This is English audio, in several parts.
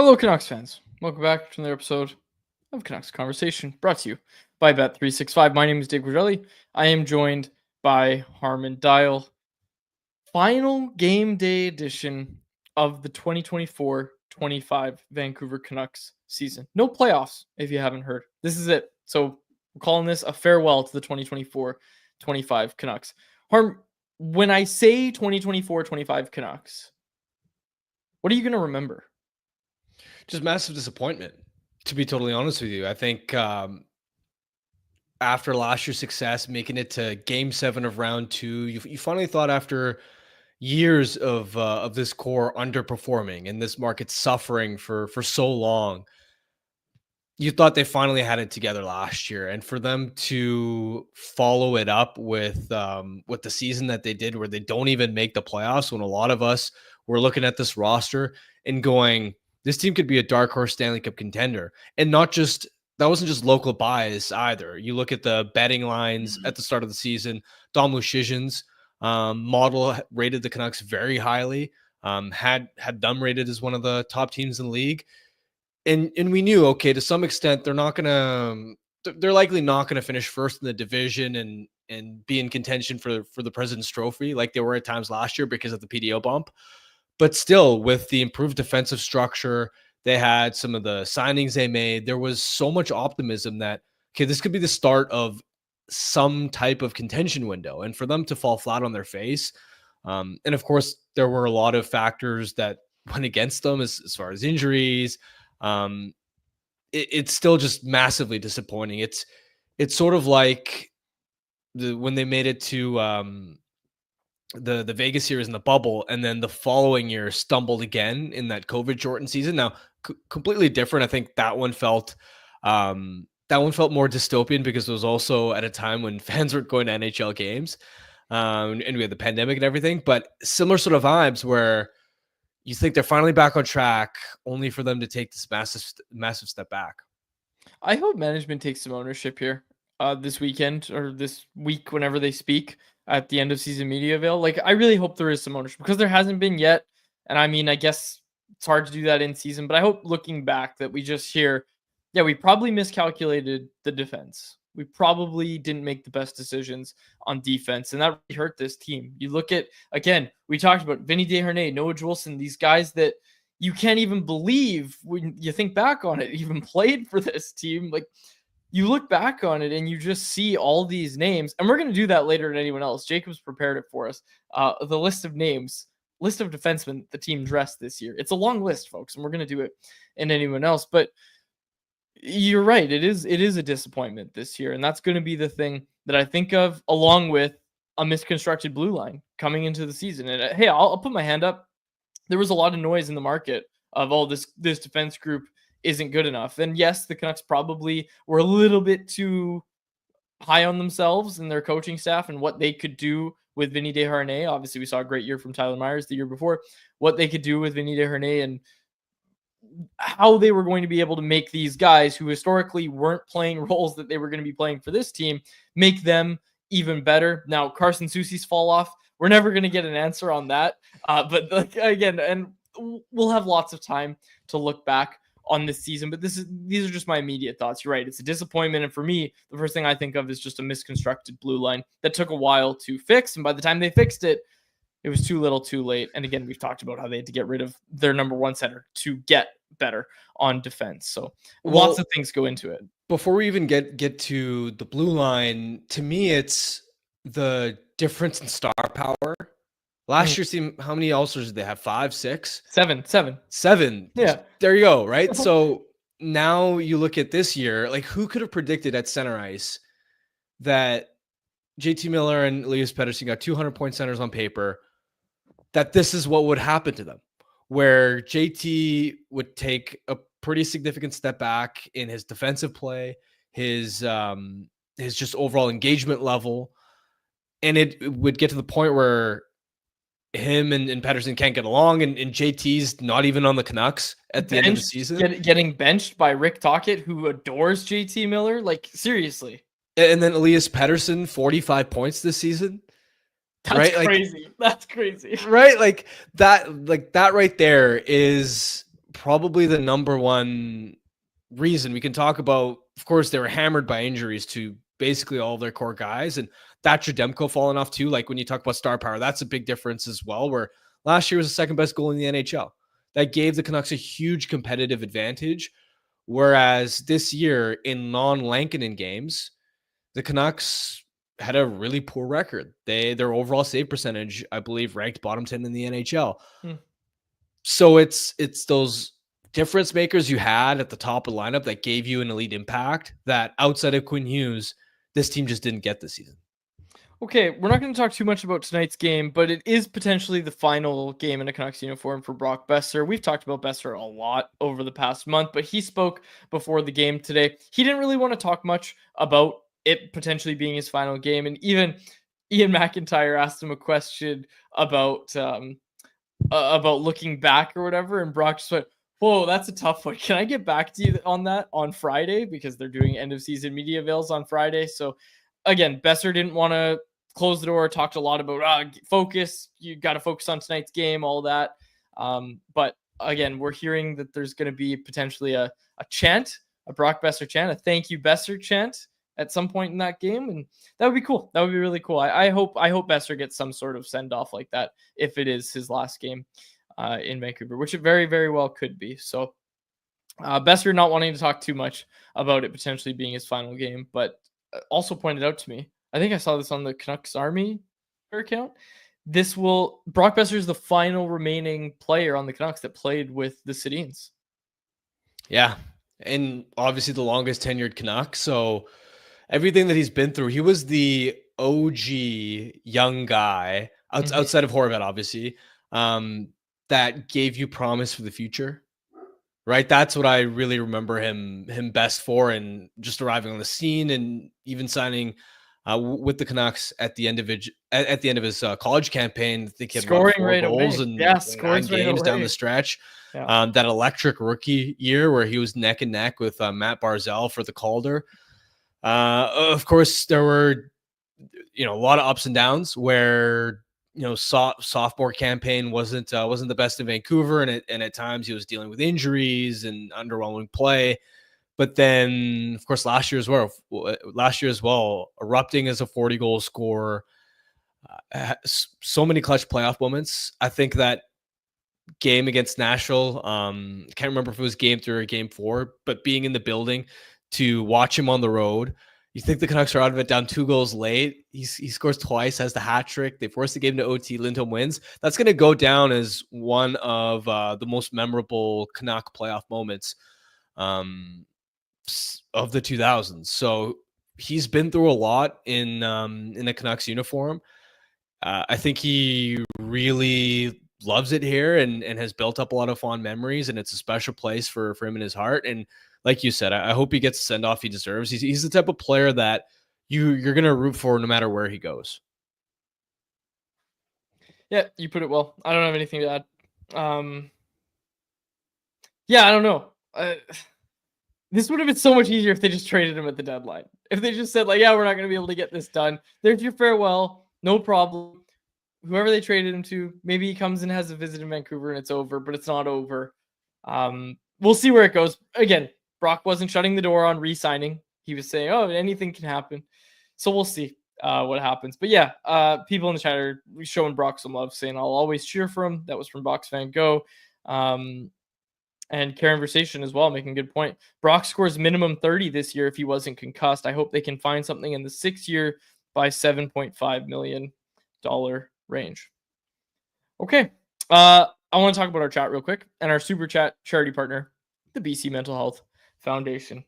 Hello, Canucks fans. Welcome back to another episode of Canucks Conversation, brought to you by Bet365. My name is Dave Guardelli. I am joined by Harmon Dial. Final game day edition of the 2024-25 Vancouver Canucks season. No playoffs, if you haven't heard. This is it. So we're calling this a farewell to the 2024-25 Canucks. Harm, when I say 2024-25 Canucks, what are you going to remember? Just massive disappointment, to be totally honest with you. I think after last year's success, making it to Game 7 of Round 2, you finally thought after years of this core underperforming and this market suffering for so long, you thought they finally had it together last year. And for them to follow it up with the season that they did, where they don't even make the playoffs, when a lot of us were looking at this roster and going, this team could be a dark horse Stanley Cup contender. And that wasn't just local bias either. You look at the betting lines at the start of the season. Dom Luszczyszyn's model rated the Canucks very highly, had them rated as one of the top teams in the league. And we knew, okay, to some extent, they're likely not going to finish first in the division and be in contention for the President's Trophy like they were at times last year because of the PDO bump. But still, with the improved defensive structure, they had some of the signings they made. There was so much optimism that, okay, this could be the start of some type of contention window. And for them to fall flat on their face, and of course, there were a lot of factors that went against them as far as injuries. It's still just massively disappointing. It's sort of like when they made it to the Vegas series in the bubble, and then the following year stumbled again in that COVID shortened season. Now, completely different. I think that one felt more dystopian because it was also at a time when fans weren't going to NHL games, and we had the pandemic and everything. But similar sort of vibes where you think they're finally back on track, only for them to take this massive step back. I hope management takes some ownership here this weekend or this week whenever they speak at the end of season media avail. Like, I really hope there is some ownership because there hasn't been yet. And I mean, I guess it's hard to do that in season, but I hope looking back that we just hear, yeah, we probably miscalculated the defense. We probably didn't make the best decisions on defense, and that really hurt this team. You look at, again, we talked about Vinny Desharnais, Noah Juulsen, these guys that you can't even believe when you think back on it, even played for this team. Like, you look back on it and you just see all these names, and we're going to do that later than anyone else. Jacob's prepared it for us. The list of names, list of defensemen the team dressed this year. It's a long list, folks, and we're going to do it in anyone else. But you're right. It is a disappointment this year, and that's going to be the thing that I think of, along with a misconstructed blue line coming into the season. And hey, I'll put my hand up. There was a lot of noise in the market of all this defense group isn't good enough. And yes, the Canucks probably were a little bit too high on themselves and their coaching staff and what they could do with Vinny Desharnais. Obviously, we saw a great year from Tyler Myers the year before. What they could do with Vinny Desharnais and how they were going to be able to make these guys who historically weren't playing roles that they were going to be playing for this team, make them even better. Now, Carson Soucy's fall off, we're never going to get an answer on that. But again, and we'll have lots of time to look back on this season, but these are just my immediate thoughts. You're right. It's a disappointment. And for me, the first thing I think of is just a misconstructed blue line that took a while to fix. And by the time they fixed it, it was too little too late. And again, we've talked about how they had to get rid of their number one center to get better on defense. So lots of things go into it. Before we even get to the blue line, to me, it's the difference in star power. Last year's team, how many All-Stars did they have? 5, 6? 7. Yeah. There you go, right? So now you look at this year, like, who could have predicted at center ice that JT Miller and Elias Pettersson got 200-point centers on paper, that this is what would happen to them, where JT would take a pretty significant step back in his defensive play, his just overall engagement level, and it would get to the point where him and Pettersson can't get along, and JT's not even on the Canucks at the end of the season. Getting benched by Rick Tocchet, who adores JT Miller. Like, seriously. And then Elias Pettersson, 45 points this season. That's crazy. That's crazy. Right? Like that right there is probably the number one reason. We can talk about, of course, they were hammered by injuries to basically all their core guys, and Thatcher Demko falling off too. Like when you talk about star power, that's a big difference as well. Where last year was the second best goal in the NHL. That gave the Canucks a huge competitive advantage. Whereas this year in non-Lankinen games, the Canucks had a really poor record. Their overall save percentage, I believe, ranked bottom 10 in the NHL. Hmm. So it's those difference makers you had at the top of the lineup that gave you an elite impact that outside of Quinn Hughes, this team just didn't get this season. Okay, we're not going to talk too much about tonight's game, but it is potentially the final game in a Canucks uniform for Brock Boeser. We've talked about Boeser a lot over the past month, but he spoke before the game today. He didn't really want to talk much about it potentially being his final game, and even Ian McIntyre asked him a question about looking back or whatever, and Brock just went, "Whoa, that's a tough one. Can I get back to you on that on Friday?" Because they're doing end of season media avails on Friday. So again, Boeser didn't want to close the door, talked a lot about focus. You got to focus on tonight's game, all that. But again, we're hearing that there's going to be potentially a chant, a Brock Boeser chant, a thank you Boeser chant at some point in that game, and that would be cool. That would be really cool. I hope Boeser gets some sort of send off like that if it is his last game in Vancouver, which it very, very well could be. So Boeser not wanting to talk too much about it potentially being his final game, but also pointed out to me, I think I saw this on the Canucks Army account. Brock Boeser is the final remaining player on the Canucks that played with the Sedins. Yeah. And obviously the longest tenured Canuck. So everything that he's been through, he was the OG young guy outside of Horvat, obviously, that gave you promise for the future. Right. That's what I really remember him best for, and just arriving on the scene and even signing with the Canucks at the end of his college campaign. I think he had Scoring 4 right goals away. and Yeah, 9 scores right games down away. the stretch. Yeah. That electric rookie year where he was neck and neck with Matt Barzal for the Calder. Of course, there were a lot of ups and downs where sophomore campaign wasn't the best in Vancouver, and at times he was dealing with injuries and underwhelming play. But then, of course, last year as well, erupting as a 40-goal scorer, so many clutch playoff moments. I think that game against Nashville, can't remember if it was game 3 or game 4, but being in the building to watch him on the road. You think the Canucks are out of it down 2 goals late. He scores twice, has the hat trick. They force the game to OT. Lindholm wins. That's going to go down as one of the most memorable Canuck playoff moments of the 2000s. So he's been through a lot in a Canucks uniform. I think he really loves it here and has built up a lot of fond memories, and it's a special place for him in his heart. And like you said, I hope he gets the send off he deserves. He's the type of player that you're going to root for no matter where he goes. Yeah, you put it well. I don't have anything to add. Yeah, I don't know. This would have been so much easier if they just traded him at the deadline. If they just said, like, yeah, we're not going to be able to get this done. There's your farewell. No problem. Whoever they traded him to, maybe he comes and has a visit in Vancouver and it's over, but it's not over. We'll see where it goes. Again, Brock wasn't shutting the door on re-signing. He was saying, oh, anything can happen. So we'll see what happens. But yeah, people in the chat are showing Brock some love, saying I'll always cheer for him. That was from Box Van Go. And Conversation as well, making a good point. Brock scores minimum 30 this year if he wasn't concussed. I hope they can find something in the 6th year by $7.5 million range. Okay. I want to talk about our chat real quick and our super chat charity partner, the BC Mental Health Foundation.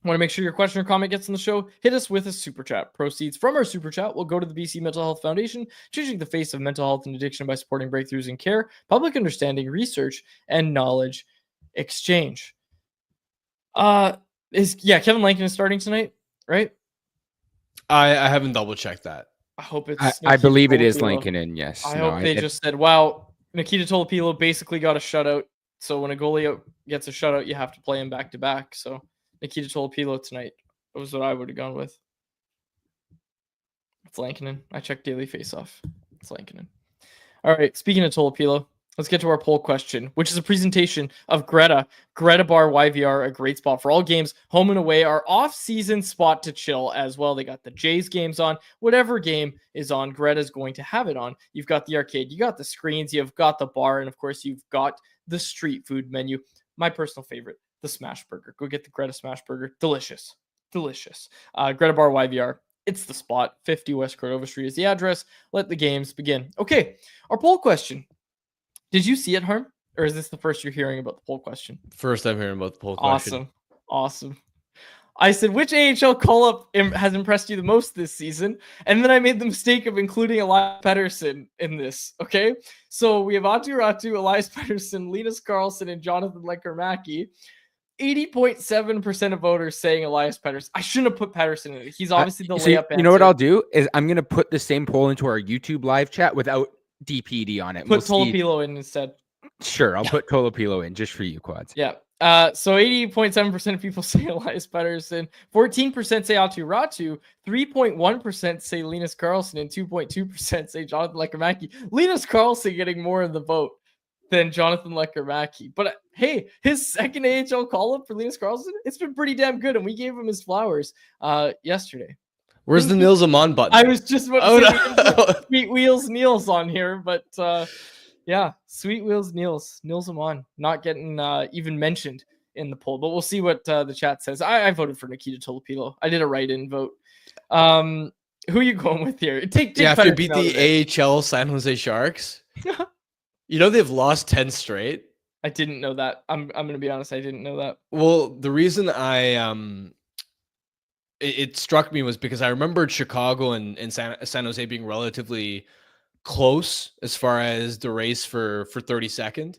Want to make sure your question or comment gets on the show? Hit us with a super chat. Proceeds from our super chat will go to the BC Mental Health Foundation, changing the face of mental health and addiction by supporting breakthroughs in care, public understanding, research, and knowledge exchange. Kevin Lankin is starting tonight, right? I haven't double checked that. I hope it's. I believe it is Lankinen. Yes. I hope they just said, "Wow, Nikita Tolopilo basically got a shutout. So when a goalie gets a shutout, you have to play him back to back." So Nikita Tolopilo tonight was what I would have gone with. It's Lankinen. I checked Daily Faceoff. It's Lankinen. All right. Speaking of Tolopilo, Let's get to our poll question, which is a presentation of Greta Bar YVR, a great spot for all games, home and away, our off-season spot to chill as well. They got the Jays games on. Whatever game is on, Greta's going to have it on. You've got the arcade, you got the screens, you've got the bar, and of course, you've got the street food menu. My personal favorite, the Smash Burger. Go get the Greta Smash Burger. Delicious. Delicious. Greta Bar YVR. It's the spot. 50 West Cordova Street is the address. Let the games begin. Okay, our poll question. Did you see it, Harm? Or is this the first you're hearing about the poll question? First I'm hearing about the poll question. Awesome. I said, which AHL call-up has impressed you the most this season? And then I made the mistake of including Elias Pettersson in this, okay? So we have Aatu Ratu, Elias Pettersson, Linus Karlsson, and Jonathan Lekkerimäki. 80.7% of voters saying Elias Pettersson. I shouldn't have put Pettersson in it. He's obviously the layup answer. You know what I'll do is I'm going to put the same poll into our YouTube live chat without DPD on it. Put Tolopilo in instead. Sure, I'll put Tolopilo in just for you, Quads. Yeah. So 80.7% of people say Elias Pettersson, 14% say Aatu Ratu, 3.1% say Linus Karlsson, and 2.2% say Jonathan Lekkerimäki. Linus Karlsson getting more of the vote than Jonathan Lekkerimäki. But hey, his second AHL call-up for Linus Karlsson, it's been pretty damn good, and we gave him his flowers yesterday. Where's the Nils Amon button? I was just about to say Sweet Wheels Niels on here, but yeah, Sweet Wheels Niels Amon not getting even mentioned in the poll, but we'll see what the chat says. I voted for Nikita Tolopilo. I did a write-in vote. Who are you going with here? Take after beat the AHL San Jose Sharks. You know they've lost 10 straight. I didn't know that. I'm gonna be honest. I didn't know that. Well, the reason it struck me was because I remembered Chicago and San Jose being relatively close as far as the race for 32nd.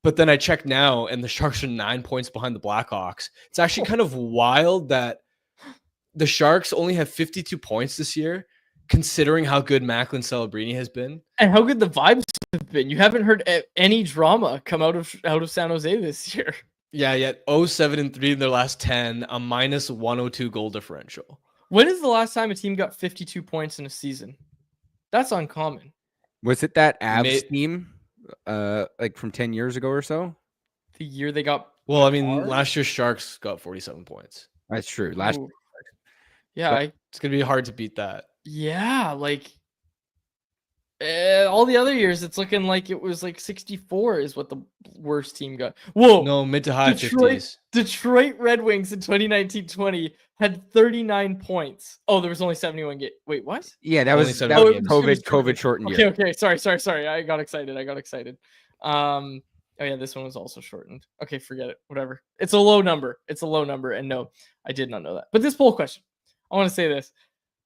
But then I checked now, and the Sharks are 9 points behind the Blackhawks. It's actually kind of wild that the Sharks only have 52 points this year, considering how good Macklin Celebrini has been. And how good the vibes have been. You haven't heard any drama come out of San Jose this year. Yeah, yet 0-7-3 in their last 10, a minus 102 goal differential. When is the last time a team got 52 points in a season? That's uncommon. Was it that Avs team like from 10 years ago or so? The year they got... Well, I mean, last year's Sharks got 47 points. That's true. Yeah, it's going to be hard to beat that. Yeah, like... all the other years, it's looking like it was like 64 is what the worst team got. Whoa. No, mid to high 50s. Detroit Red Wings in 2019-20 had 39 points. Oh, there was only 71 games. Wait, what? Yeah, that was COVID shortened year. Okay. Sorry. I got excited. Oh yeah, this one was also shortened. Okay, forget it. Whatever. It's a low number. And no, I did not know that. But this poll question, I want to say this.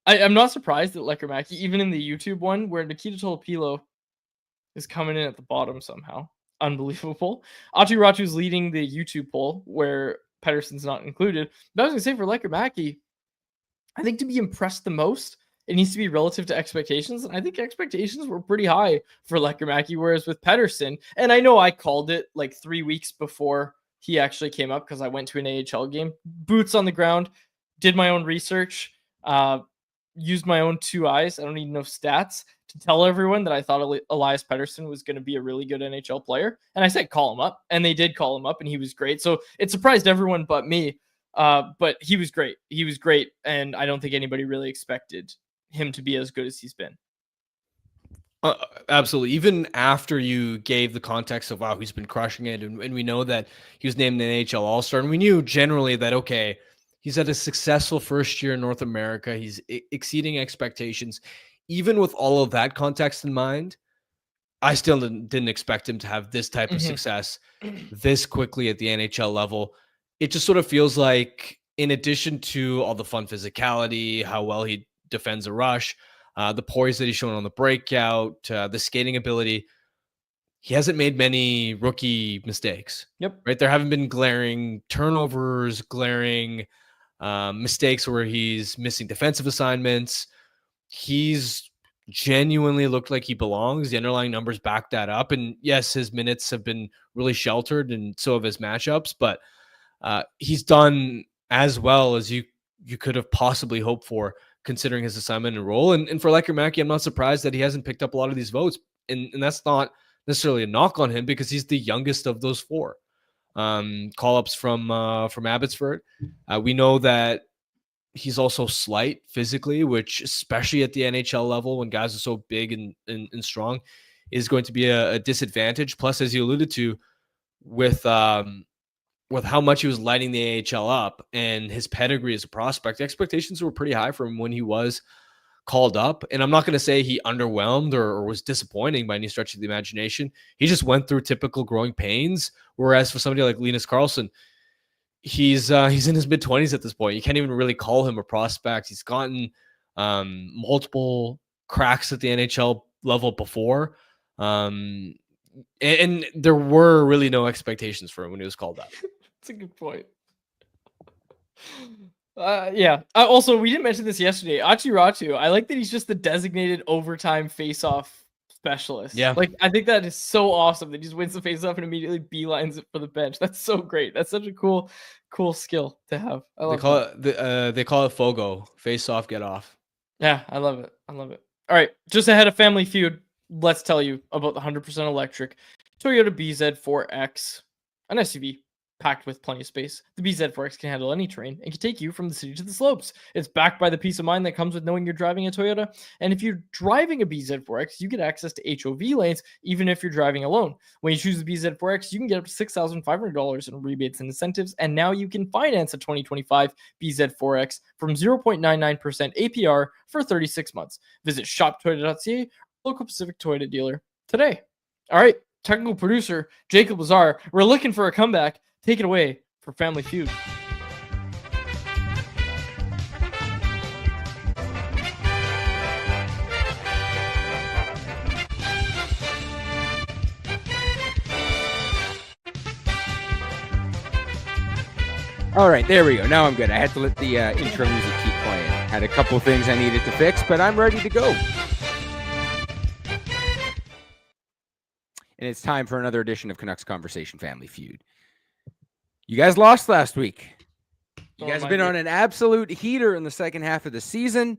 I'm not surprised that Lekkerimäki, even in the YouTube one, where Nikita Tolopilo is coming in at the bottom somehow. Unbelievable. Aatu Ratu's leading the YouTube poll, where Pettersson's not included. But I was going to say, for Lekkerimäki, I think to be impressed the most, it needs to be relative to expectations. And I think expectations were pretty high for Lekkerimäki, whereas with Pettersson, and I know I called it like 3 weeks before he actually came up because I went to an AHL game. Boots on the ground, did my own research, used my own 2 eyes. I don't need no stats to tell everyone that I thought Elias Pettersson was going to be a really good NHL player. And I said, call him up. And they did call him up, and he was great. So it surprised everyone but me. But he was great. And I don't think anybody really expected him to be as good as he's been. Absolutely. Even after you gave the context of, wow, he's been crushing it. And we know that he was named an NHL All-Star. And we knew generally that, okay, he's had a successful first year in North America. He's exceeding expectations. Even with all of that context in mind, I still didn't expect him to have this type of success this quickly at the NHL level. It just sort of feels like, in addition to all the fun physicality, how well he defends a rush, the poise that he's shown on the breakout, the skating ability, he hasn't made many rookie mistakes. Yep. Right. There haven't been glaring turnovers, glaring mistakes where he's missing defensive assignments. He's genuinely looked like he belongs. The underlying numbers back that up. And yes, his minutes have been really sheltered, and so have his matchups, but he's done as well as you could have possibly hoped for, considering his assignment and role. And for Lekkerimäki, I'm not surprised that he hasn't picked up a lot of these votes. And that's not necessarily a knock on him because he's the youngest of those four. Call-ups from Abbotsford. We know that he's also slight physically, which especially at the NHL level when guys are so big and strong is going to be a disadvantage. Plus, as you alluded to, with how much he was lighting the AHL up and his pedigree as a prospect, expectations were pretty high for him when he was called up. And I'm not going to say he underwhelmed or was disappointing by any stretch of the imagination. He just went through typical growing pains. Whereas for somebody like Linus Karlsson, he's in his mid-20s at this point. You can't even really call him a prospect. He's gotten multiple cracks at the NHL level before. And there were really no expectations for him when he was called up. That's a good point. Yeah. Also, we didn't mention this yesterday. Achiratu, I like that he's just the designated overtime face-off specialist. Yeah. Like, I think that is so awesome that he just wins the face-off and immediately beelines it for the bench. That's so great. That's such a cool skill to have. I love They call it FOGO, face off, get off. Yeah, I love it. I love it. All right, just ahead of Family Feud, let's tell you about the 100% electric Toyota BZ4X, an SUV packed with plenty of space. The BZ4X can handle any terrain and can take you from the city to the slopes. It's backed by the peace of mind that comes with knowing you're driving a Toyota. And if you're driving a BZ4X, you get access to HOV lanes, even if you're driving alone. When you choose the BZ4X, you can get up to $6,500 in rebates and incentives. And now you can finance a 2025 BZ4X from 0.99% APR for 36 months. Visit shoptoyota.ca, local Pacific Toyota dealer today. All right, technical producer Jacob Lazar, we're looking for a comeback. Take it away for Family Feud. All right, there we go. Now I'm good. I had to let the intro music keep playing. Had a couple things I needed to fix, but I'm ready to go. And it's time for another edition of Canucks Conversation Family Feud. You guys lost last week. You guys have been on an absolute heater in the second half of the season,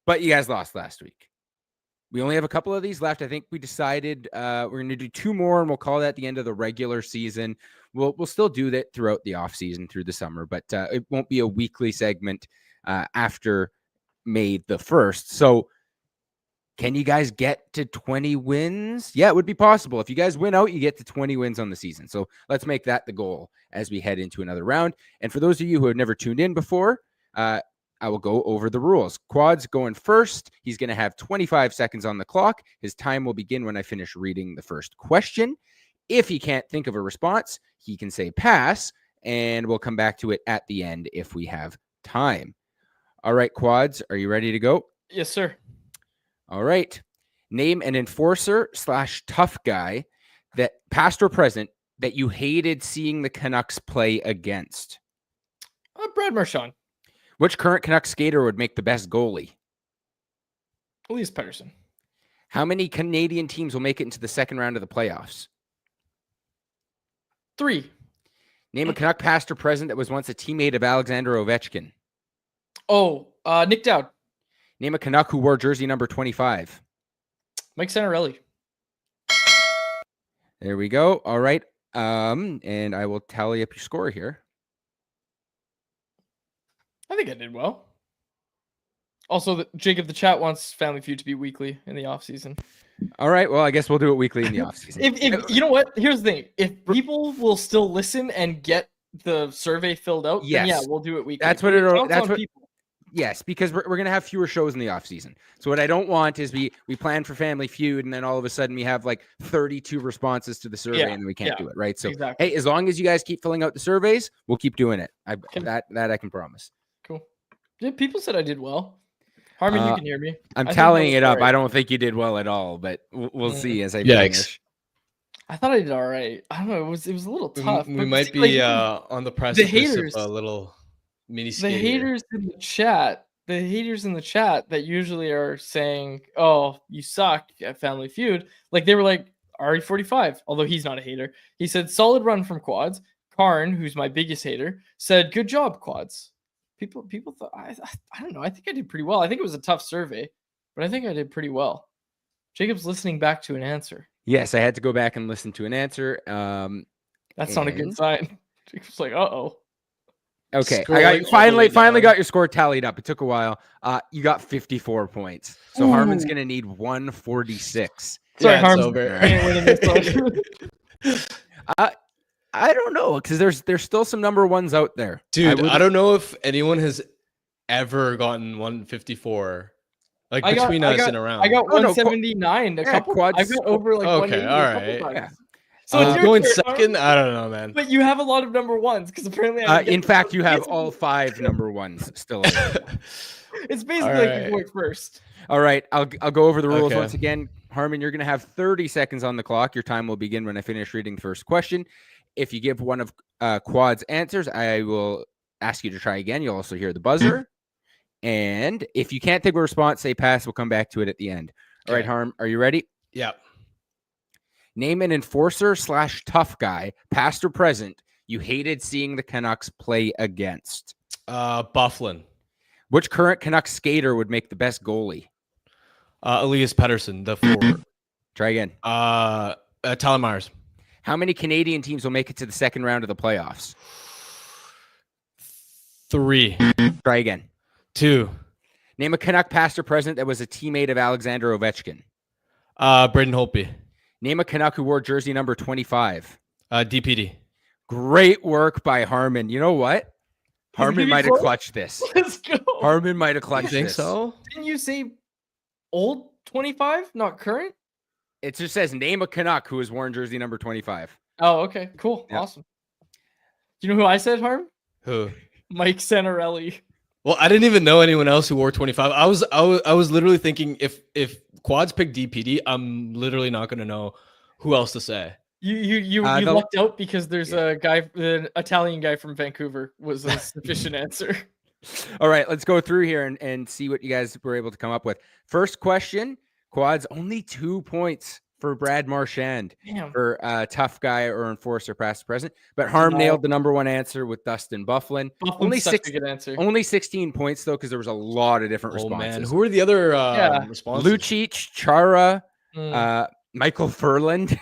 but you guys lost last week. We only have a couple of these left. I think we decided we're going to do two more, and we'll call that the end of the regular season. We'll still do that throughout the off season through the summer, but it won't be a weekly segment after May the 1st. So can you guys get to 20 wins? Yeah, it would be possible. If you guys win out, you get to 20 wins on the season. So let's make that the goal as we head into another round. And for those of you who have never tuned in before, I will go over the rules. Quad's going first. He's going to have 25 seconds on the clock. His time will begin when I finish reading the first question. If he can't think of a response, he can say pass, and we'll come back to it at the end if we have time. All right, Quads, are you ready to go? Yes, sir. All right. Name an enforcer / tough guy that past or present that you hated seeing the Canucks play against. Brad Marchand. Which current Canucks skater would make the best goalie? Elias Pettersson. How many Canadian teams will make it into the second round of the playoffs? 3. Name a Canuck past or present that was once a teammate of Alexander Ovechkin. Nick Dowd. Name a Canuck who wore jersey number 25. Mike Santorelli. There we go. All right. And I will tally up your score here. I think I did well. Also, Jacob, the chat wants Family Feud to be weekly in the off season. All right. Well, I guess we'll do it weekly in the off season. If you know what? Here's the thing. If people will still listen and get the survey filled out, then yeah, we'll do it weekly. That's what Yes, because we're going to have fewer shows in the off season. So what I don't want is we plan for Family Feud and then all of a sudden we have like 32 responses to the survey and we can't do it, right? So exactly. Hey, as long as you guys keep filling out the surveys, we'll keep doing it. That I can promise. Cool. People said I did well. Harmon, you can hear me. I'm tallying it up. I don't think you did well at all, but we'll see as I finish. I thought I did all right. I don't know. It was a little tough. We might be on the precipice of a little mini skate. The haters in the chat that usually are saying, "Oh, you suck" at Family Feud, like they were like RE45, although he's not a hater. He said, "Solid run from Quads." Karn, who's my biggest hater, said, "Good job, Quads." People thought I don't know. I think I did pretty well. I think it was a tough survey, but I think I did pretty well. Jacob's listening back to an answer. Yes, I had to go back and listen to an answer. That's not a good and- sign. It's like, uh-oh. Okay, Scrolling I all the way finally down. got your score tallied up. It took a while. You got 54 points. So Harmon's Ooh. gonna need 146. Sorry, Yeah, Harm. it's over. I ain't winning this one. I don't know, because there's still some number ones out there. Dude, I wouldn't- don't know if anyone has ever gotten 154. Like I got- between I us got- and around. I got Oh, no, 179 a yeah, couple. quads- I've got over like Okay, 180 all a couple right. times. Yeah. So it's your going turn, second. Harm, I don't know, man. but you have a lot of number ones because apparently I didn't in get fact, them. you have all 5 number ones still available. It's basically like you're Alright. going first. All right, I'll go over the rules Okay. once again. Harmon, you're going to have 30 seconds on the clock. Your time will begin when I finish reading the first question. If you give one of Quad's answers, I will ask you to try again. You'll also hear the buzzer. And if you can't think of a response, say pass. We'll come back to it at the end. All right, Okay. Harm, are you ready? Yeah. Name an enforcer / tough guy, past or present, you hated seeing the Canucks play against. Bufflin. Which current Canucks skater would make the best goalie? Elias Pettersson, the forward. Try again. Talon Myers. How many Canadian teams will make it to the second round of the playoffs? 3. Try again. 2. Name a Canuck past or present that was a teammate of Alexander Ovechkin. Braden Holtby. Name a Canuck who wore jersey number 25. DPD. Great work by Harmon. You know what? Harmon gonna be might have close. clutched this. Let's go. Harmon might have You clutched think this. so? Didn't you say old 25, not current? It just says name a Canuck who has worn jersey number 25. Oh, okay, cool, Yeah. awesome. Do you know who I said, Harm? Who? Mike Santorelli. Well, I didn't even know anyone else who wore 25. I was literally thinking if Quads pick DPD, I'm literally not going to know who else to say. You lucked out because there's a guy, an Italian guy from Vancouver was a sufficient answer. All right, let's go through here and see what you guys were able to come up with. First question, Quads, only 2 points for Brad Marchand Damn. for tough guy or enforcer past or present. But Harm nailed the number 1 answer with Dustin Bufflin. Only such a good answer. Only 16 points, though, because there was a lot of different Oh, responses. man. Who are the other Yeah. responses? Lucic, Chara, Mm. Michael Furland,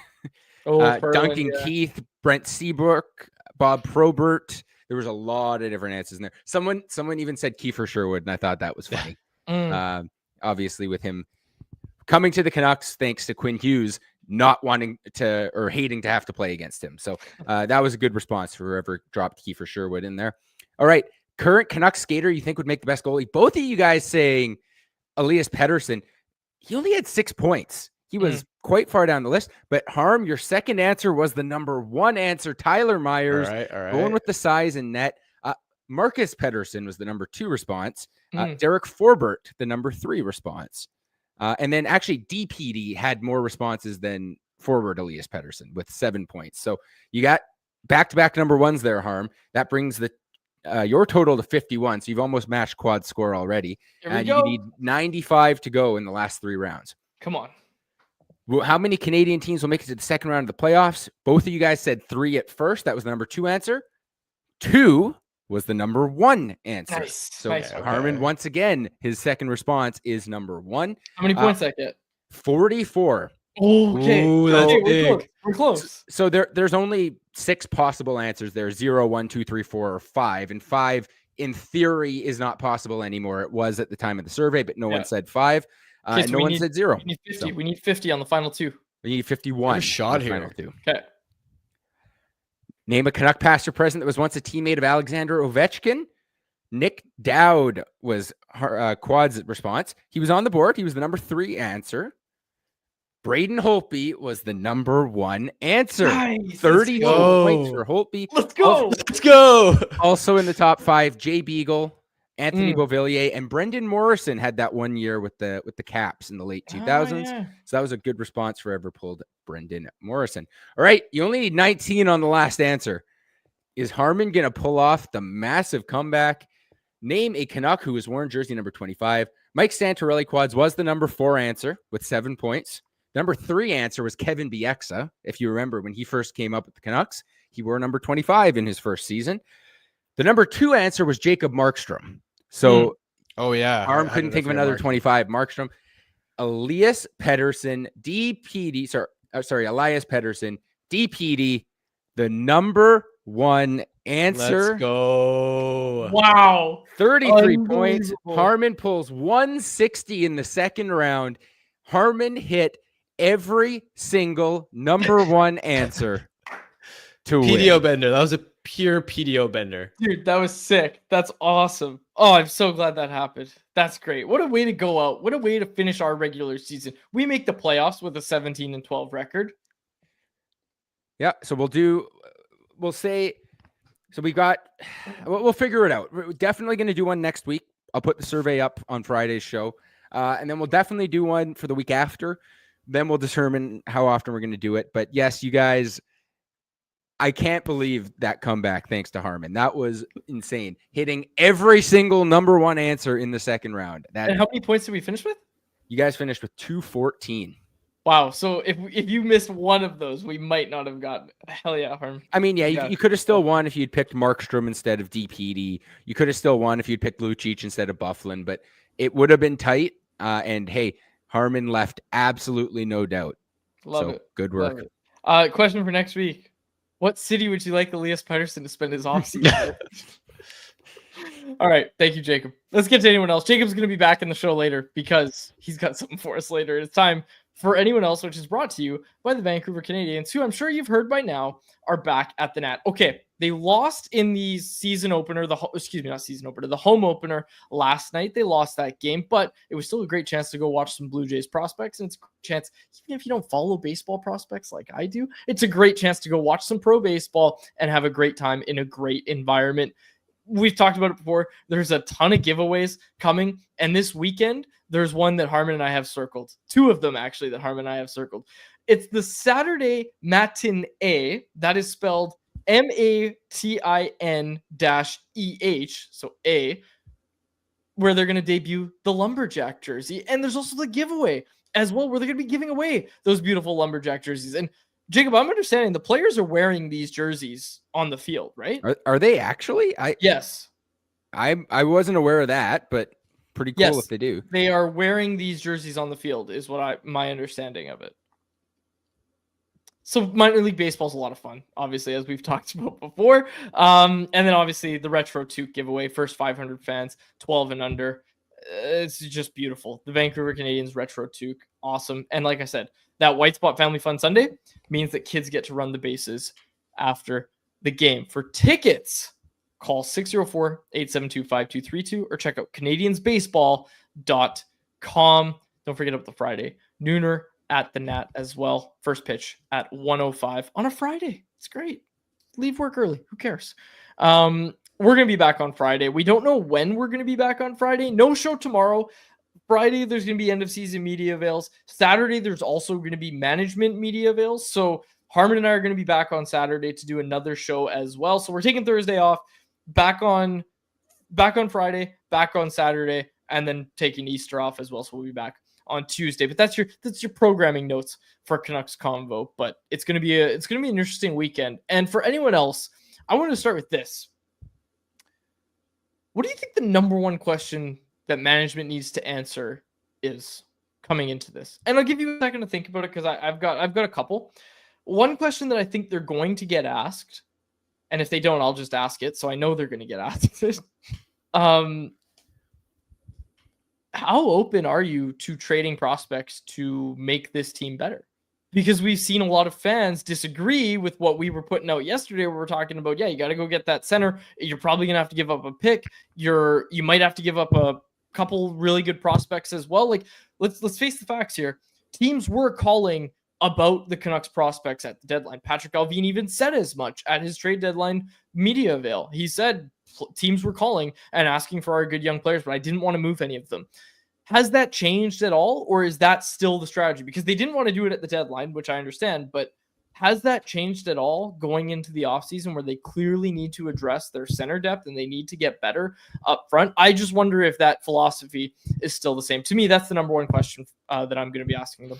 Furlan, Duncan yeah. Keith, Brent Seabrook, Bob Probert. There was a lot of different answers in there. Someone even said Kiefer Sherwood, and I thought that was funny. Mm. Obviously, with him coming to the Canucks, thanks to Quinn Hughes not wanting to or hating to have to play against him. So that was a good response for whoever dropped Kiefer Sherwood in there. All right, current Canucks skater you think would make the best goalie? Both of you guys saying Elias Pettersson. He only had 6 points. He was quite far down the list. But Harm, your second answer was the number 1 answer. Tyler Myers, All right. going with the size and net. Marcus Pettersson was the number 2 response. Mm. Derek Forbert, the number 3 response. And then actually DPD had more responses than forward Elias Pettersson with 7 points. So you got back-to-back number 1s there, Harm. That brings the your total to 51. So you've almost matched Quad's score already. Here we And go. you need 95 to go in the last 3 rounds. Come on. Well, how many Canadian teams will make it to the second round of the playoffs? Both of you guys said 3 at first. That was the number 2 answer. 2 was the number 1 answer. Nice. So Nice. Harmon, once again, his second response is number 1. How many points I get? 44. Oh, okay. Ooh, that's Okay, big. We're close. So there's only 6 possible answers there. 0, 1, 2, 3, 4, or 5. And 5, in theory, is not possible anymore. It was at the time of the survey, but no one said 5. Okay, And so no we one need- said 0. We need 50. So We need 50 on the final 2. we need 51. Have a shot on the here. final 2. Okay. Name a Canuck past or present that was once a teammate of Alexander Ovechkin. Nick Dowd was Quad's response. He was on the board. He was the number 3 answer. Braden Holtby was the number 1 answer. Nice. 32 go. points for Holtby. Let's go. Let's go. Also in the top 5, Jay Beagle, Anthony Mm. Beauvillier, and Brendan Morrison had that 1 year with the Caps in the late 2000s. Oh, yeah. So that was a good response for whoever pulled Brendan Morrison. All right, you only need 19 on the last answer. Is Harmon going to pull off the massive comeback? Name a Canuck who has worn jersey number 25. Mike Santorelli, Quads, was the number 4 answer with 7 points. Number 3 answer was Kevin Bieksa. If you remember, when he first came up with the Canucks, he wore number 25 in his first season. The number 2 answer was Jacob Markstrom. So Oh, yeah. Harm I couldn't don't think of know if another Mark- 25. Markstrom, Elias Pettersson, DPD, sorry, Elias Pettersson, DPD, the number one answer. Let's go. Wow. 33 points. Unbelievable. Harman pulls 160 in the second round. Harman hit every single number one answer to PDO win. bender. That was a pure PDO bender. Dude, that was sick. That's awesome. Oh, I'm so glad that happened. That's great. What a way to go out. What a way to finish our regular season. We make the playoffs with a 17-12 record. Yeah, so we'll say, so we'll figure it out. We're definitely going to do one next week. I'll put the survey up on Friday's show. And then we'll definitely do one for the week after. Then we'll determine how often we're going to do it. But yes, you guys, I can't believe that comeback thanks to Harman. That was insane. Hitting every single number one answer in the second round. And how many points did we finish with? You guys finished with 214. Wow. So if you missed one of those, we might not have gotten it. Hell yeah, Harm. I mean, yeah, you could have still won if you'd picked Markstrom instead of DPD. You could have still won if you'd picked Lucic instead of Bufflin, but it would have been tight. And hey, Harman left absolutely no doubt. Love it. Good work. Question for next week. What city would you like Elias Pettersson to spend his offseason? All right. Thank you, Jacob. Let's get to anyone else. Jacob's going to be back in the show later because he's got something for us later. It's time for anyone else, which is brought to you by the Vancouver Canadians, who I'm sure you've heard by now are back at the Nat. Okay, they lost in the season opener, the home opener last night. They lost that game, but it was still a great chance to go watch some Blue Jays prospects. And it's a chance, even if you don't follow baseball prospects like I do, it's a great chance to go watch some pro baseball and have a great time in a great environment. We've talked about it before. There's a ton of giveaways coming. And this weekend, there's one that Harman and I have circled. Two of them, actually, that Harman and I have circled. It's the Saturday Matinee. That is spelled MATIN-EH. So A, where they're going to debut the Lumberjack jersey. And there's also the giveaway as well, where they're going to be giving away those beautiful Lumberjack jerseys. And Jacob, I'm understanding the players are wearing these jerseys on the field, right? Are they actually? Yes. I wasn't aware of that, but pretty cool if they do. They are wearing these jerseys on the field, is what my understanding of it. So minor league baseball is a lot of fun, obviously, as we've talked about before. And then obviously the Retro Toque giveaway, first 500 fans, 12 and under. It's just beautiful. The Vancouver Canadians Retro Toque, awesome. And like I said, that White Spot Family Fun Sunday means that kids get to run the bases after the game. For tickets, call 604-872-5232 or check out canadiansbaseball.com. Don't forget about the Friday nooner at the Nat as well. First pitch at 1:05 on a Friday. It's great. Leave work early. Who cares? We're going to be back on Friday. We don't know when we're going to be back on Friday. No show tomorrow. Friday, there's going to be end of season media avails. Saturday, there's also going to be management media avails. So Harman and I are going to be back on Saturday to do another show as well. So we're taking Thursday off, back on Friday, back on Saturday, and then taking Easter off as well. So we'll be back on Tuesday. But that's your programming notes for Canucks Convo. But it's going to be an interesting weekend. And for anyone else, I wanted to start with this. What do you think the number one question that management needs to answer is coming into this? And I'll give you a second to think about it because I've got a couple. One question that I think they're going to get asked, and if they don't, I'll just ask it, so I know they're going to get asked it. How open are you to trading prospects to make this team better? Because we've seen a lot of fans disagree with what we were putting out yesterday, where we're talking about, you got to go get that center. You're probably going to have to give up a pick. You might have to give up a couple really good prospects as well. Like, let's face the facts here. Teams were calling about the Canucks prospects at the deadline. Patrick Allvin even said as much at his trade deadline media avail. He said teams were calling and asking for our good young players, but I didn't want to move any of them. Has that changed at all, or is that still the strategy? Because they didn't want to do it at the deadline, which I understand, but has that changed at all going into the offseason where they clearly need to address their center depth and they need to get better up front? I just wonder if that philosophy is still the same. To me, that's the number one question that I'm going to be asking them.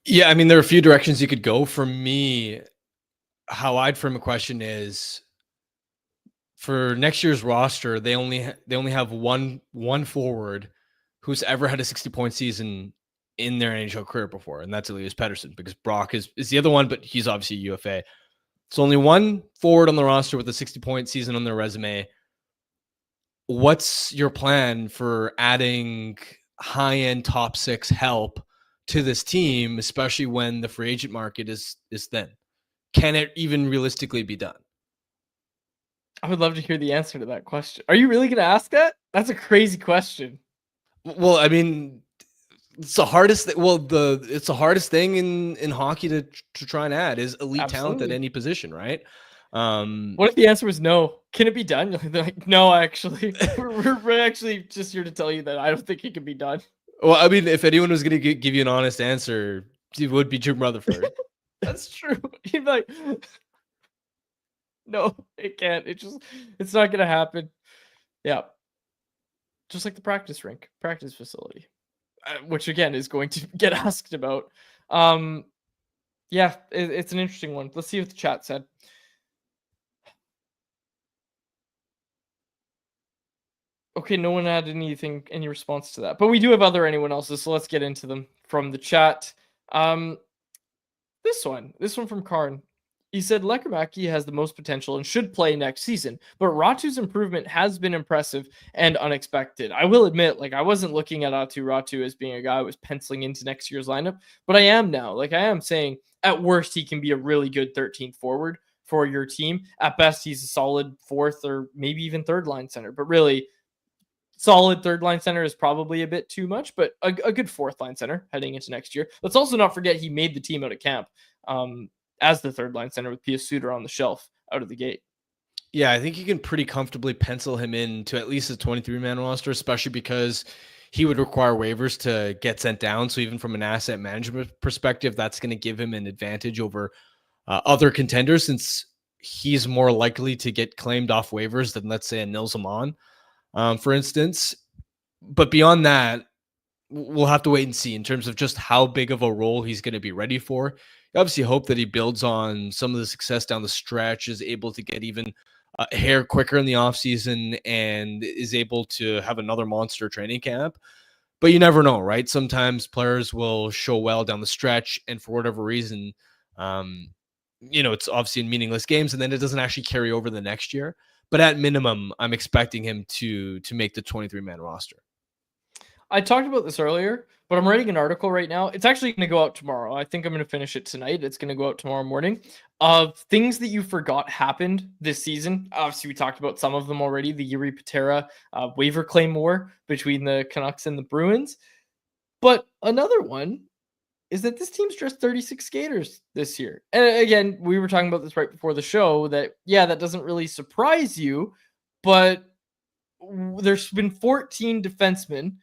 Yeah, I mean, there are a few directions you could go. For me, how I'd frame a question is, for next year's roster, they only have one forward who's ever had a 60-point season in their NHL career before, and that's Elias Pettersson, because Brock is the other one, but he's obviously UFA. It's only one forward on the roster with a 60-point season on their resume. What's your plan for adding high-end top 6 help to this team, especially when the free agent market is thin? Can it even realistically be done? I would love to hear the answer to that question. Are you really going to ask that? That's a crazy question. Well, I mean, it's the hardest. It's the hardest thing in hockey to try and add is elite talent at any position, right? What if the answer was no? Can it be done? They're like, no, actually, we're actually just here to tell you that I don't think it can be done. Well, I mean, if anyone was going to give you an honest answer, it would be Jim Rutherford. That's true. He'd be like, no, it can't. It's not going to happen. Yeah. Just like the practice facility, which again is going to get asked about. Yeah, it's an interesting one. Let's see what the chat said. Okay, no one had any response to that, but we do have anyone else's, so let's get into them from the chat. This one from Karn. He said Lekkerimäki has the most potential and should play next season, but Ratu's improvement has been impressive and unexpected. I will admit, like, I wasn't looking at Ratu as being a guy who was penciling into next year's lineup, but I am now. Like, I am saying, at worst, he can be a really good 13th forward for your team. At best, he's a solid 4th or maybe even 3rd line center, but really, solid 3rd line center is probably a bit too much, but a good 4th line center heading into next year. Let's also not forget he made the team out of camp as the 3rd line center with Pius Suter on the shelf out of the gate. Yeah, I think you can pretty comfortably pencil him in to at least a 23-man roster, especially because he would require waivers to get sent down. So even from an asset management perspective, that's going to give him an advantage over other contenders, since he's more likely to get claimed off waivers than, let's say, a Nils Amon, for instance. But beyond that, we'll have to wait and see in terms of just how big of a role he's going to be ready for. You obviously hope that he builds on some of the success down the stretch, is able to get even a hair quicker in the offseason, and is able to have another monster training camp. But you never know, right? Sometimes players will show well down the stretch, and for whatever reason, it's obviously in meaningless games, and then it doesn't actually carry over the next year. But at minimum, I'm expecting him to make the 23-man roster. I talked about this earlier, but I'm writing an article right now. It's actually going to go out tomorrow. I think I'm going to finish it tonight. It's going to go out tomorrow morning, of things that you forgot happened this season. Obviously, we talked about some of them already. The Jiri Patera waiver claim war between the Canucks and the Bruins. But another one is that this team's dressed 36 skaters this year. And again, we were talking about this right before the show, that, yeah, that doesn't really surprise you, but there's been 14 defensemen,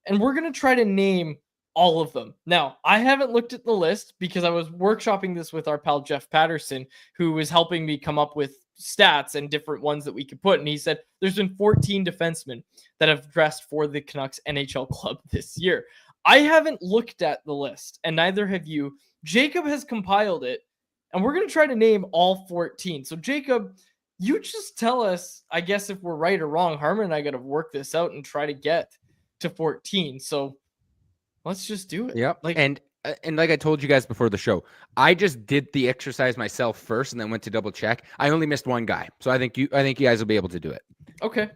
and we're going to try to name all of them. Now, I haven't looked at the list because I was workshopping this with our pal Jeff Patterson, who was helping me come up with stats and different ones that we could put. And he said there's been 14 defensemen that have dressed for the Canucks NHL club this year. I haven't looked at the list, and neither have you. Jacob has compiled it, and we're going to try to name all 14. So, Jacob, you just tell us, I guess, if we're right or wrong. Harmon and I got to work this out and try to get to 14. So let's just do it. Yep. And like I told you guys before the show, I just did the exercise myself first and then went to double check. I only missed one guy. So I think you guys will be able to do it. Okay.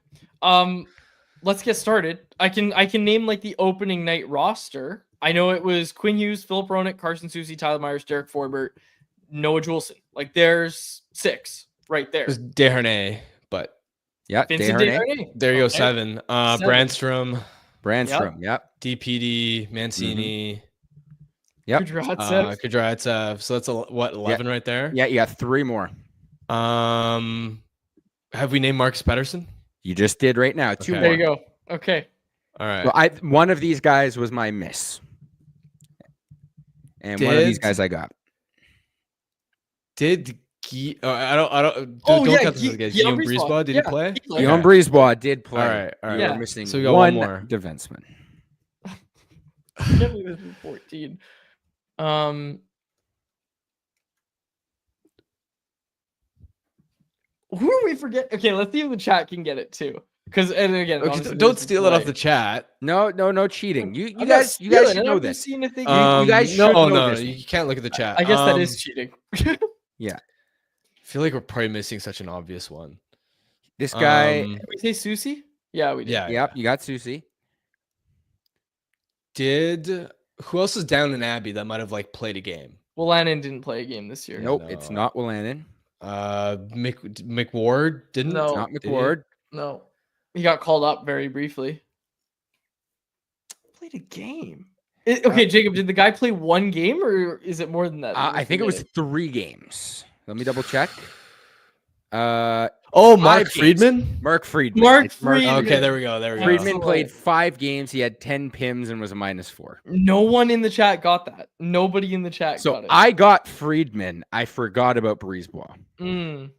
Let's get started. I can name like the opening night roster. I know it was Quinn Hughes, Philip Roenick, Carson Soucy, Tyler Myers, Derek Forbert, Noah Juleson. Like, there's 6 right there. There's Desharnais, but yeah, Vincent Desharnais. There you go, 7. Brandstrom. Yep. DPD, Mancini. Yep. Kudryavtsev. So that's 11 right there? Yeah, you got 3 more. Have we named Marcus Pettersson? You just did right now. 2 more. There you go. Okay. All right. Well, one of these guys was my miss. And one of these guys I got. Guillaume Brisebois, did he play? Guillaume Brisebois did play. All right. You're missing so we got one more defenseman. I can't believe this is 14. Who are we forgetting? Okay, let's see if the chat can get it too. Because and again, Okay, obviously don't there's a steal it off the delay. chat. No cheating. You I'm not guys stealing, should know I'm just this. seeing if they You guys should know no, this. you can't look at the chat. I guess that is cheating. Yeah. I feel like we're probably missing such an obvious one. This guy. Did we say Susie? Yeah, we did. Yeah. Yep, you got Susie. Who else is down in Abbey that might have like played a game? Well, Lannon didn't play a game this year. Nope, no. it's not Willanen. McWard didn't. No. It's not Did he? McWard. No. He got called up very briefly. Played a game. Okay, Jacob, did the guy play one game or is it more than that? I think it was 3 games. Let me double check. Mark 5 games. Friedman. Mark Friedman. Mark It's Mark Friedman. Okay, there we go. There we go. Friedman played 5 games. He had 10 PIMs and was a -4. No one in the chat got that. Nobody in the chat got So it. I got Friedman. I forgot about Brisebois. Mm.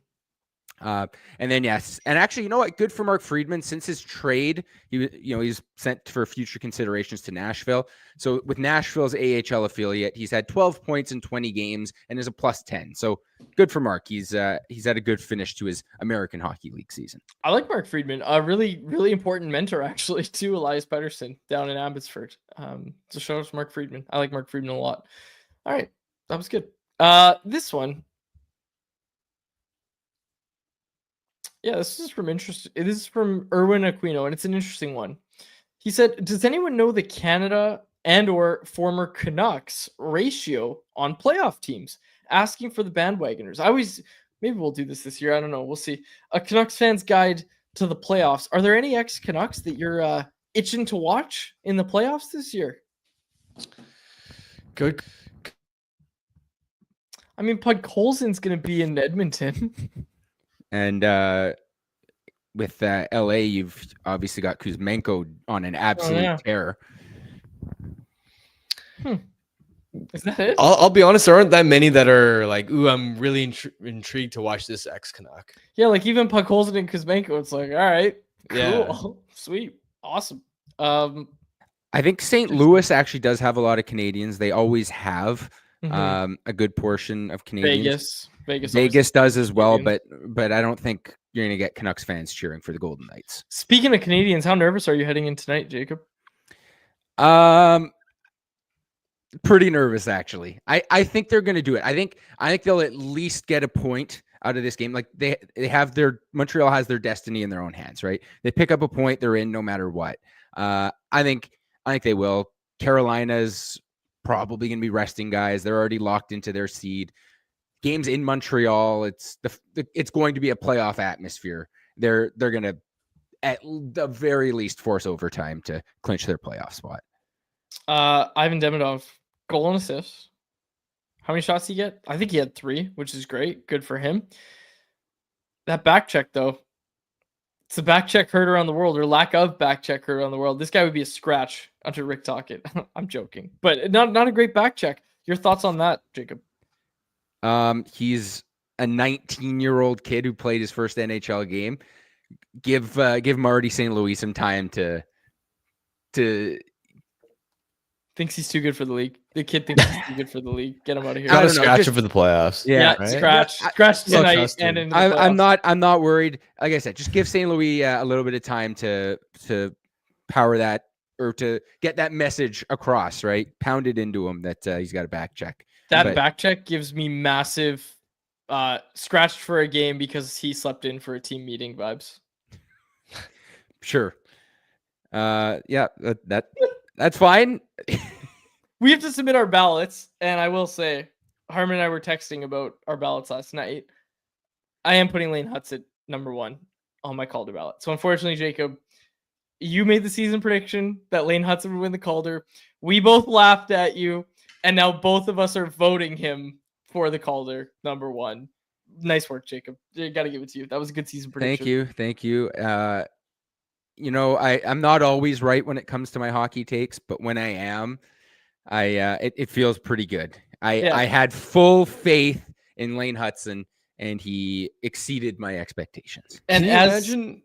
And then yes, and actually, you know what? Good for Mark Friedman. Since his trade, he's sent for future considerations to Nashville. So with Nashville's AHL affiliate, he's had 12 points in 20 games and is a +10. So good for Mark. He's had a good finish to his American Hockey League season. I like Mark Friedman. A really, really important mentor actually to Elias Pettersson down in Abbotsford. So shout out to Mark Friedman. I like Mark Friedman a lot. All right, that was good. This one. Yeah, this is from Erwin Aquino, and it's an interesting one. He said, "Does anyone know the Canada and/or former Canucks ratio on playoff teams?" Asking for the bandwagoners. Maybe we'll do this year. I don't know. We'll see. A Canucks fan's guide to the playoffs. Are there any ex-Canucks that you're itching to watch in the playoffs this year? Good. I mean, Pud Colson's going to be in Edmonton. And with LA, you've obviously got Kuzmenko on an absolute tear. Is that it? I'll be honest. There aren't that many that are like, ooh, I'm really intrigued to watch this ex-Canuck. Yeah, like even Pud Colson and Kuzmenko, it's like, all right, cool, Yeah. sweet, awesome. I think St. Louis actually does have a lot of Canadians. They always have a good portion of Canadians. Vegas does as well, but I don't think you're going to get Canucks fans cheering for the Golden Knights. Speaking of Canadians, how nervous are you heading in tonight, Jacob? Pretty nervous actually. I think they're going to do it. I think they'll at least get a point out of this game. Like they have Montreal has their destiny in their own hands, right? They pick up a point, they're in no matter what. I think they will. Carolina's probably going to be resting guys. They're already locked into their seed. Games in Montreal, it's going to be a playoff atmosphere. They're going to at the very least force overtime to clinch their playoff spot. Ivan Demidov, goal and assist. How many shots did he get? I think he had 3, which is great. Good for him. That back check, though. It's the back check heard around the world, or lack of back check heard around the world. This guy would be a scratch under Rick Tocchet. I'm joking. But not a great back check. Your thoughts on that, Jacob? He's a 19-year-old kid who played his first NHL game. Give Marty St. Louis some time to thinks he's too good for the league. The kid thinks he's too good for the league. Get him out of here. Got to scratch him for the playoffs. Yeah, right? scratch tonight and in the playoffs. I'm not worried. Like I said, just give St. Louis a little bit of time to power that, or to get that message across, right? Pound it into him that he's got a back check. That back check gives me massive scratched for a game because he slept in for a team meeting vibes. Sure. Yeah, that's fine. We have to submit our ballots, and I will say, Harmon and I were texting about our ballots last night. I am putting Lane Hutz at number 1 on my Calder ballot. So unfortunately, Jacob, you made the season prediction that Lane Hutz would win the Calder. We both laughed at you, and now both of us are voting him for the Calder number 1. Nice work, Jacob. I got to give it to you. That was a good season prediction. Thank you. I'm not always right when it comes to my hockey takes, but when I am, it feels pretty good. I had full faith in Lane Hutson, and he exceeded my expectations. And imagine,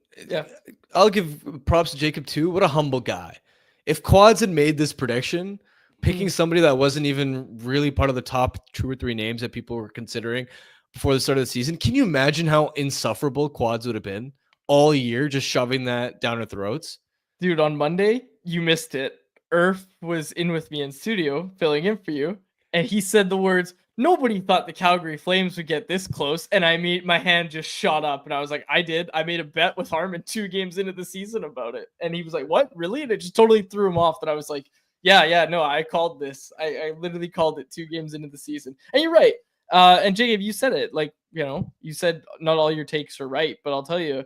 I'll give props to Jacob too. What a humble guy. If Quads had made this prediction, picking somebody that wasn't even really part of the top 2 or 3 names that people were considering before the start of the season, can you imagine how insufferable Quads would have been? all year, just shoving that down our throats. Dude, on Monday, you missed it. Irf was in with me in studio, filling in for you, and he said the words, "Nobody thought the Calgary Flames would get this close," and my hand just shot up, and I was like, I did. I made a bet with Harmon 2 games into the season about it, and he was like, "What, really?" And it just totally threw him off that I was like, yeah, no, I called this. I literally called it 2 games into the season. And you're right. And Jacob, you said it. Like, you said not all your takes are right, but I'll tell you,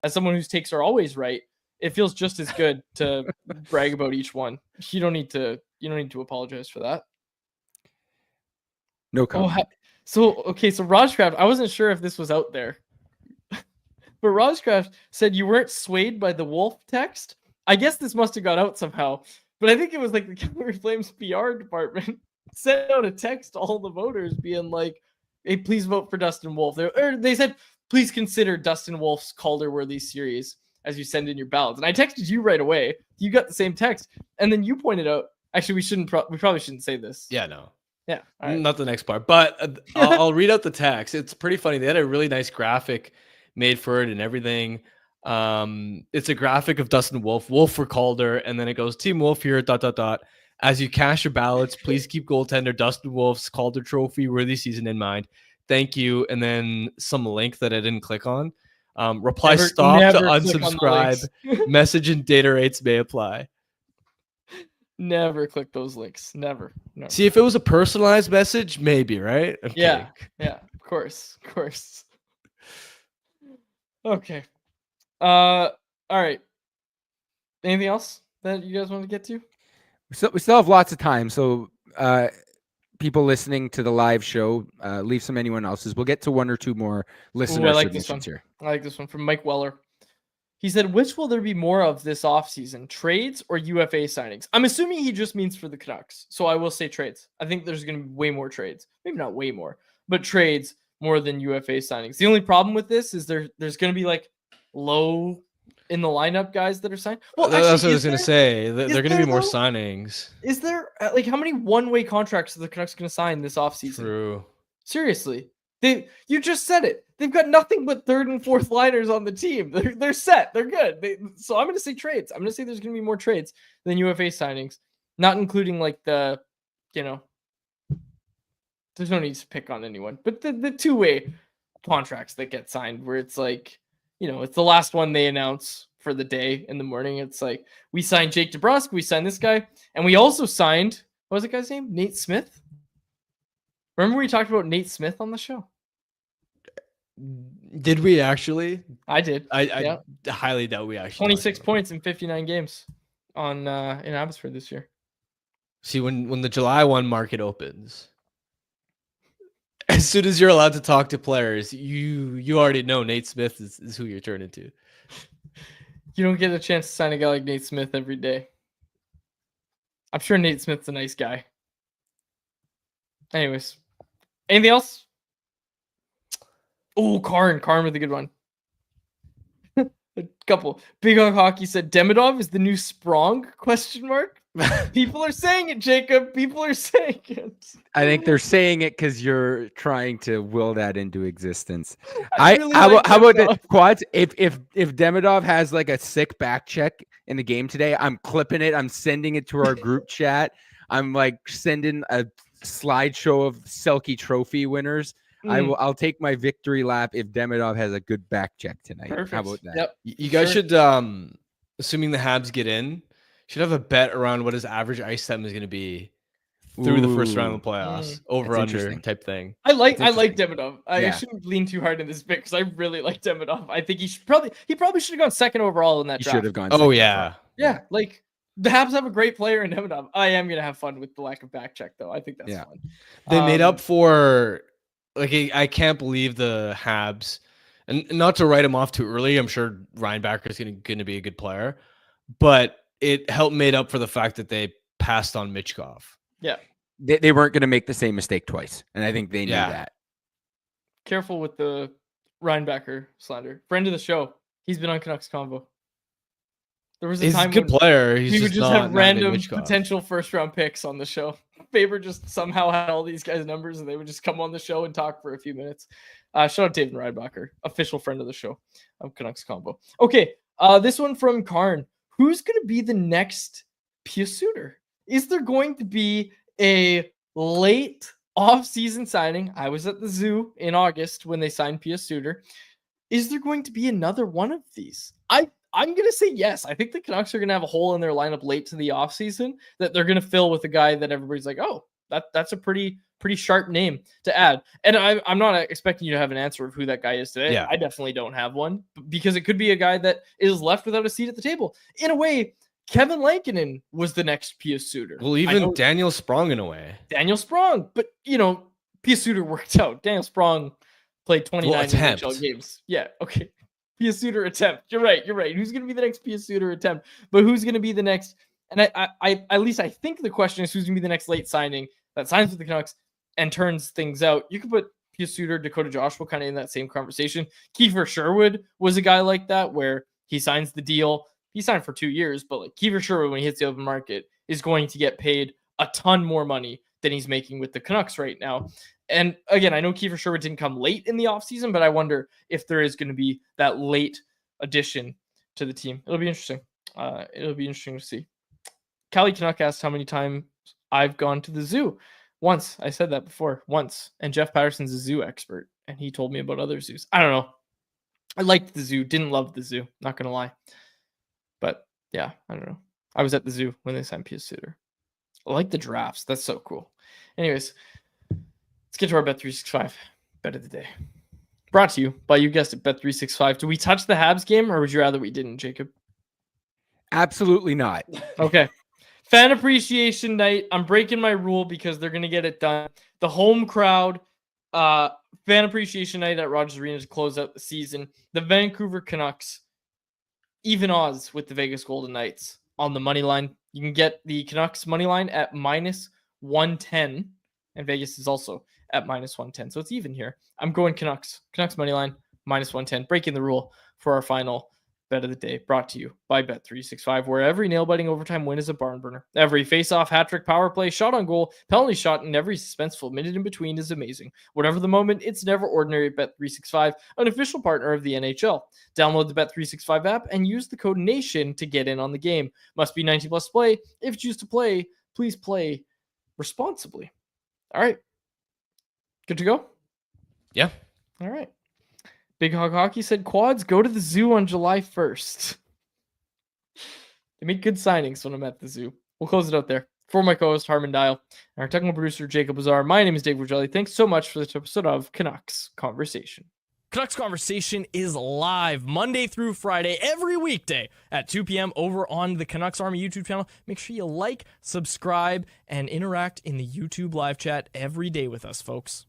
as someone whose takes are always right, it feels just as good to brag about each one. You don't need to apologize for that. No comment. So Rajcraft, I wasn't sure if this was out there. But Rajcraft said you weren't swayed by the Wolf text. I guess this must have got out somehow. But I think it was like the Calgary Flames PR department sent out a text to all the voters being like, "Hey, please vote for Dustin Wolf." They said, "Please consider Dustin Wolf's Calder-worthy series as you send in your ballots." And I texted you right away. You got the same text. And then you pointed out, actually, we probably shouldn't say this. Yeah, no. Yeah. All right. Not the next part. But I'll read out the text. It's pretty funny. They had a really nice graphic made for it and everything. It's a graphic of Dustin Wolf for Calder, and then it goes, "Team Wolf here, ... As you cast your ballots, please keep goaltender Dustin Wolf's Calder Trophy worthy season in mind. Thank you." And then some link that I didn't click on. Reply stop to unsubscribe. Message and data rates may apply. Never click those links. Never. See, if it was a personalized message, maybe, right? Okay. Yeah, of course. Okay. All right. Anything else that you guys want to get to? We still have lots of time, so people listening to the live show, leave some anyone else's. We'll get to 1 or 2 more listener submissions here. I like this one from Mike Weller. He said, "Which will there be more of this offseason, trades or UFA signings?" I'm assuming he just means for the Canucks, so I will say trades. I think there's going to be way more trades. Maybe not way more, but trades more than UFA signings. The only problem with this is there's going to be like low in the lineup guys that are signed. Well, that's actually, what I was going to say. They're going to be more though? signings. Is there like how many one-way contracts are the Canucks going to sign this offseason? True. Seriously. You just said it. They've got nothing but 3rd and 4th liners on the team. They're set. They're good. So I'm going to say trades. I'm going to say there's going to be more trades than UFA signings, not including like the, there's no need to pick on anyone, but the two-way contracts that get signed where it's like, it's the last one they announce for the day in the morning. It's like, we signed Jake DeBrusk, we signed this guy, and we also signed, what was the guy's name? Nate Smith? Remember we talked about Nate Smith on the show? Did we actually? I did. I highly doubt we actually. 26 points in 59 games in Abbotsford this year. See, when the July 1 market opens, as soon as you're allowed to talk to players, you already know Nate Smith is who you're turning to. You don't get a chance to sign a guy like Nate Smith every day. I'm sure Nate Smith's a nice guy. Anyways, anything else? Oh, Karn with a good one. A couple. Big Hog Hockey said Demidov is the new Sprong? ? People are saying it, Jacob. People are saying it. I think they're saying it because you're trying to will that into existence. How about the Quads? If Demidov has like a sick back check in the game today, I'm clipping it. I'm sending it to our group chat. I'm like sending a slideshow of Selke Trophy winners. I'll take my victory lap if Demidov has a good back check tonight. Perfect. How about that? Yep. You guys should, assuming the Habs get in, should have a bet around what his average ice time is going to be through the first round of the playoffs, over under type thing. I like Demidov. I shouldn't lean too hard in this bit because I really like Demidov. I think he probably should have gone 2nd overall in that draft. He should have gone. Oh yeah. Yeah, like the Habs have a great player in Demidov. I am gonna have fun with the lack of back check though. I think that's fun. They made up for. Like, I can't believe the Habs, and not to write him off too early. I'm sure Ryan Backer is going to be a good player, but it helped made up for the fact that they passed on Michkov. Yeah. They weren't going to make the same mistake twice, and I think they knew that. Careful with the Ryan Backer slander. Friend of the show. He's been on Canucks Convo. There was a time he's a good player. He would just have random potential first-round picks on the show. Faber just somehow had all these guys' numbers, and they would just come on the show and talk for a few minutes. Shout out David Ridebacher, official friend of the show of Canucks Combo. Okay, this one from Karn. Who's going to be the next Pius Suter? Is there going to be a late off-season signing? I was at the zoo in August when they signed Pius Suter. Is there going to be another one of these? I'm going to say yes. I think the Canucks are going to have a hole in their lineup late to the offseason that they're going to fill with a guy that everybody's like, oh, that's a pretty sharp name to add. And I'm not expecting you to have an answer of who that guy is today. Yeah. I definitely don't have one because it could be a guy that is left without a seat at the table. In a way, Kevin Lankinen was the next Pius Suter. Well, even Daniel Sprong in a way. Daniel Sprong, but Pius Suter worked out. Daniel Sprong played 29 NHL games. Yeah, okay. Pius Suter attempt. You're right. Who's going to be the next Pius Suter attempt? But who's going to be the next? And I at least I think the question is who's going to be the next late signing that signs with the Canucks and turns things out. You could put Pius Suter, Dakota Joshua kind of in that same conversation. Kiefer Sherwood was a guy like that where he signs the deal. He signed for 2 years, but like Kiefer Sherwood, when he hits the open market, is going to get paid a ton more money than he's making with the Canucks right now. And again, I know Kiefer Sherwood didn't come late in the offseason, but I wonder if there is going to be that late addition to the team. It'll be interesting. It'll be interesting to see. Callie Canuck asked how many times I've gone to the zoo. Once. I said that before. Once. And Jeff Patterson's a zoo expert, and he told me about other zoos. I don't know. I liked the zoo. Didn't love the zoo. Not going to lie. But yeah, I don't know. I was at the zoo when they signed Pius Suter. I like the drafts. That's so cool. Anyways, let's get to our Bet365 bet of the day. Brought to you by, you guessed it, Bet365. Do we touch the Habs game, or would you rather we didn't, Jacob? Absolutely not. Okay. Fan appreciation night. I'm breaking my rule because they're going to get it done. The home crowd, fan appreciation night at Rogers Arena to close out the season. The Vancouver Canucks, even odds with the Vegas Golden Knights on the money line. You can get the Canucks money line at -110, and Vegas is also at -110. So it's even here. I'm going Canucks. Canucks money line, -110. Breaking the rule for our final bet of the day, brought to you by Bet365, where every nail-biting overtime win is a barn burner. Every face-off, hat-trick, power play, shot on goal, penalty shot, and every suspenseful minute in between is amazing. Whatever the moment, it's never ordinary at Bet365, an official partner of the NHL. Download the Bet365 app and use the code NATION to get in on the game. Must be 19 plus play. If you choose to play, please play responsibly. All right. Good to go? Yeah. All right. Big Hog Hockey said, Quads, go to the zoo on July 1st. They make good signings when I'm at the zoo. We'll close it out there. For my co-host, Harman Dial, and our technical producer, Jacob Bazaar, my name is Dave Vergelli. Thanks so much for this episode of Canucks Conversation. Canucks Conversation is live Monday through Friday, every weekday at 2 p.m. over on the Canucks Army YouTube channel. Make sure you like, subscribe, and interact in the YouTube live chat every day with us, folks.